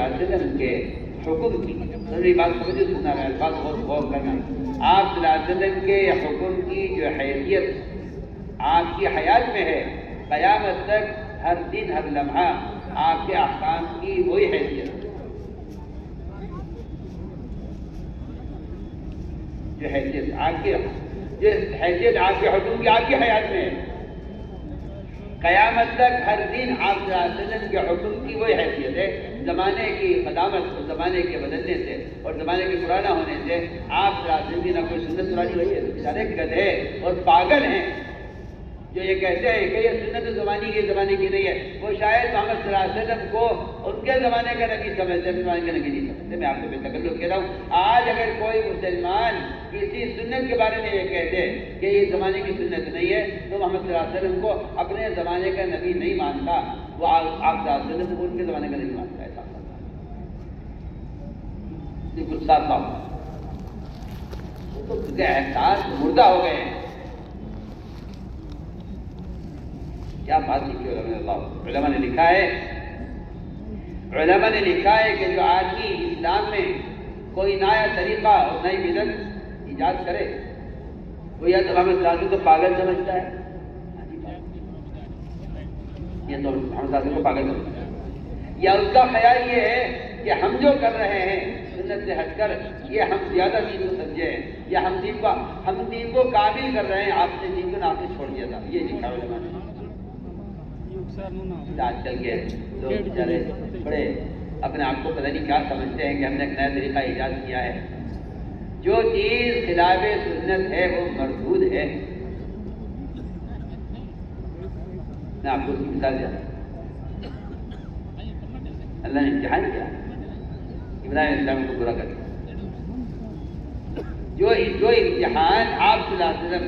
اللہ علیہ وسلم کے حکم کی، میری بات سمجھے، سننا ہے، بات بہت غور کرنا، آپ صلی اللہ علیہ وسلم کے حکم کی جو حیثیت آپ کی حیات میں ہے، قیامت تک ہر دن ہر لمحہ آپ کے احکام کی وہی حیثیت جو حیثیت آپ کی آپ کے حکم کی آپ کی حیات میں ہے، قیامت تک ہر دن آپ صلی اللہ علیہ وسلم کے حکم کی وہی حیثیت ہے۔ زمانے کی قدامت اور زمانے کے بدلنے سے اور زمانے کے پرانا ہونے سے آپ صلی اللہ علیہ وسلم کی نہ کوئی سنت پرانی ہوئی ہے، سارے گدھے اور پاگل ہیں جو یہ کہتے ہیں کہ یہ سنت زمانے کی نہیں ہے، وہ شاید محمد صلی اللہ علیہ وسلم کو ان کے زمانے کا نبی سمجھتے ہیں، زمانے کا نبی نہیں سمجھتے۔ میں آپ کو بے تکلف کہہ رہا ہوں، آج اگر کوئی مسلمان کسی سنت کے بارے میں یہ کہتے ہیں کہ یہ زمانے کی سنت نہیں ہے تو محمد صلی اللہ علیہ وسلم کو اپنے زمانے کا نبی نہیں مانتا، وہ آپ صلی اللہ علیہ وسلم کو ان کے زمانے کا نبی مانتا ہے۔ بالکل صاف تو احساس مردہ ہو گئے ہیں۔ کیا بات لکھی علماء نے لکھا ہے کہ جو آدمی اسلام میں کوئی نیا طریقہ اور نئی بدعت ایجاد کرے وہ یا تو محمد صلی اللہ علیہ وسلم کو پاگل سمجھتا ہے، یا تو محمد صلی اللہ علیہ وسلم کو پاگل سمجھتا ہے، یا اس کا خیال یہ ہے کہ ہم جو کر رہے ہیں سنت سے ہٹ کر یہ ہم زیادہ دین کو سمجھے ہیں، یا ہم دین کو کامل کر رہے ہیں، آپ نے دین کو نہ آپ نے چھوڑ دیا تھا۔ یہ لکھا علماء نے۔ آج کل کے لوگ بیچارے بڑے اپنے آپ کو پتہ نہیں کیا سمجھتے ہیں کہ ہم نے ایک نیا طریقہ ایجاد کیا ہے۔ جو چیز خلاف سنت ہے وہ مردود ہے۔ میں آپ کو اس کی مثال دیا، اللہ نے امتحان کیا، ابراہیم اسلام کو برا کر دیا۔ جو امتحان آپ صلی اللہ علیہ وسلم،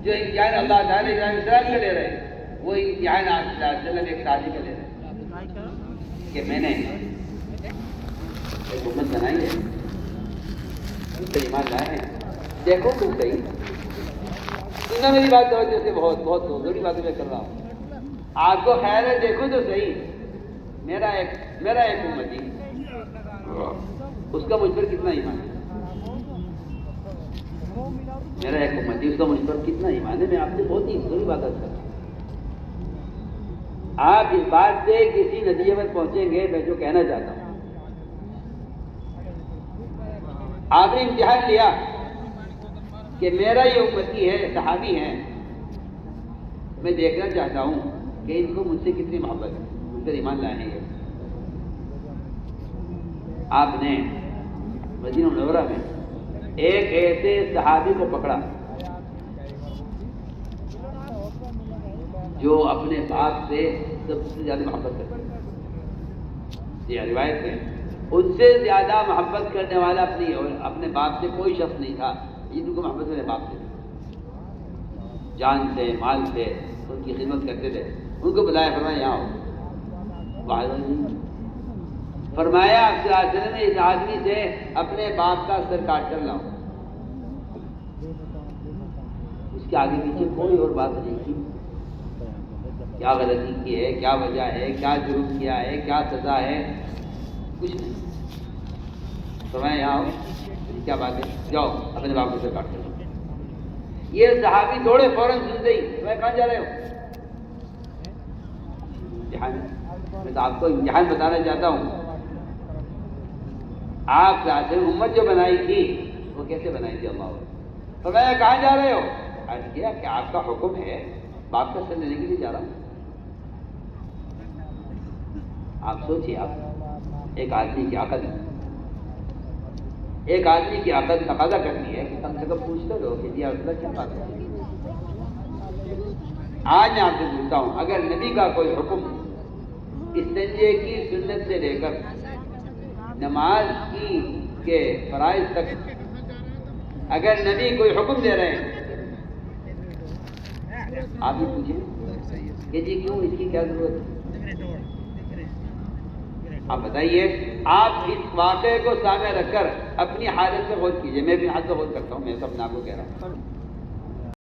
جو امتحان اللہ تعالیٰ ابراہیم السلام کا لے رہے ہیں، وہ امتحان آپ صلی اللہ علیہ وسلم ایک شادی کا لے رہے ہیں کہ میں نے ایک امت بنائی ہے، اس سے ایمان لائے ہیں، دیکھو تم صحیح سننا میری بات توجہ سے، بہت بہت ضروری باتیں میں کر رہا ہوں، آپ کو خیال ہے دیکھو تو صحیح، میرا ایک امتی، اس کا مجھ پر کتنا ایمان ہے، میرا ایک امتی، اس کا مجھ پر کتنا ایمان ہے۔ میں آپ سے بہت ہی ضروری بات کر رہا ہوں، آپ اس بات سے کسی نتیجے پر پہنچیں گے۔ میں جو کہنا چاہتا ہوں، آپ نے امتحان لیا کہ میرا یہ امتی ہے، صحابی ہیں، میں دیکھنا چاہتا ہوں کہ ان کو مجھ سے کتنی محبت ہے، مجھ پر ایمان لائے ہیں۔ آپ نے مدینہ منورہ میں ایک ایسے صحابی کو پکڑا جو اپنے باپ سے سب سے زیادہ محبت کرتا ہے، یہ روایت ہے، ان سے زیادہ محبت کرنے والا اپنے باپ سے کوئی شخص نہیں تھا، جن کو محبت میرے باپ سے، جان سے مال سے ان کی خدمت کرتے تھے۔ ان کو بلایا، فرمایا یہاں ہو، فرمایا آپ صلی اللہ علیہ وسلم نے اس آدمی سے اپنے باپ کا سر کاٹ کر لاؤ۔ اس کے آگے پیچھے کوئی اور بات نہیں کی، کیا غلطی کی ہے، کیا وجہ ہے، کیا جرم کیا ہے، کیا سزا ہے، کچھ نہیں۔ فرمایا یہاں ہو، کیا بات ہے، جاؤ اپنے باپ کو سر کاٹ کر لاؤ۔ یہ صحابی دوڑے، فوراً سنتے ہی، میں کہاں جا رہے ہو؟ امتحان، میں تو آپ کو امتحان بتانا چاہتا ہوں۔ آپ امت جو بنائی تھی وہ کیسے بنائی تھی اللہ؟ تو میں کہاں جا رہے ہو؟ عرض کیا کہ آپ کا حکم ہے، باپ کا سر لینے کے لیے جا رہا ہوں۔ آپ سوچیے، آپ ایک آدمی کی عقل تقاضا کرتی ہے کہ کم سے کم پوچھتے رہو کہ جی اللہ کیا بات ہے۔ آج میں آپ سے پوچھتا ہوں، اگر نبی کا کوئی حکم استنجے کی سنت سے لے کر نماز کے فرائض تک، اگر نبی کوئی حکم دے رہے ہیں، آپ بھی پوچھیں کہ جی کیوں، اس کی کیا ضرورت ہے؟ آپ بتائیے، آپ اس واقعے کو سامنے رکھ کر اپنی حالت میں غور کیجیے۔ میں بھی حالت میں غور کرتا ہوں، میں تو اپنے آپ کو کہہ رہا ہوں۔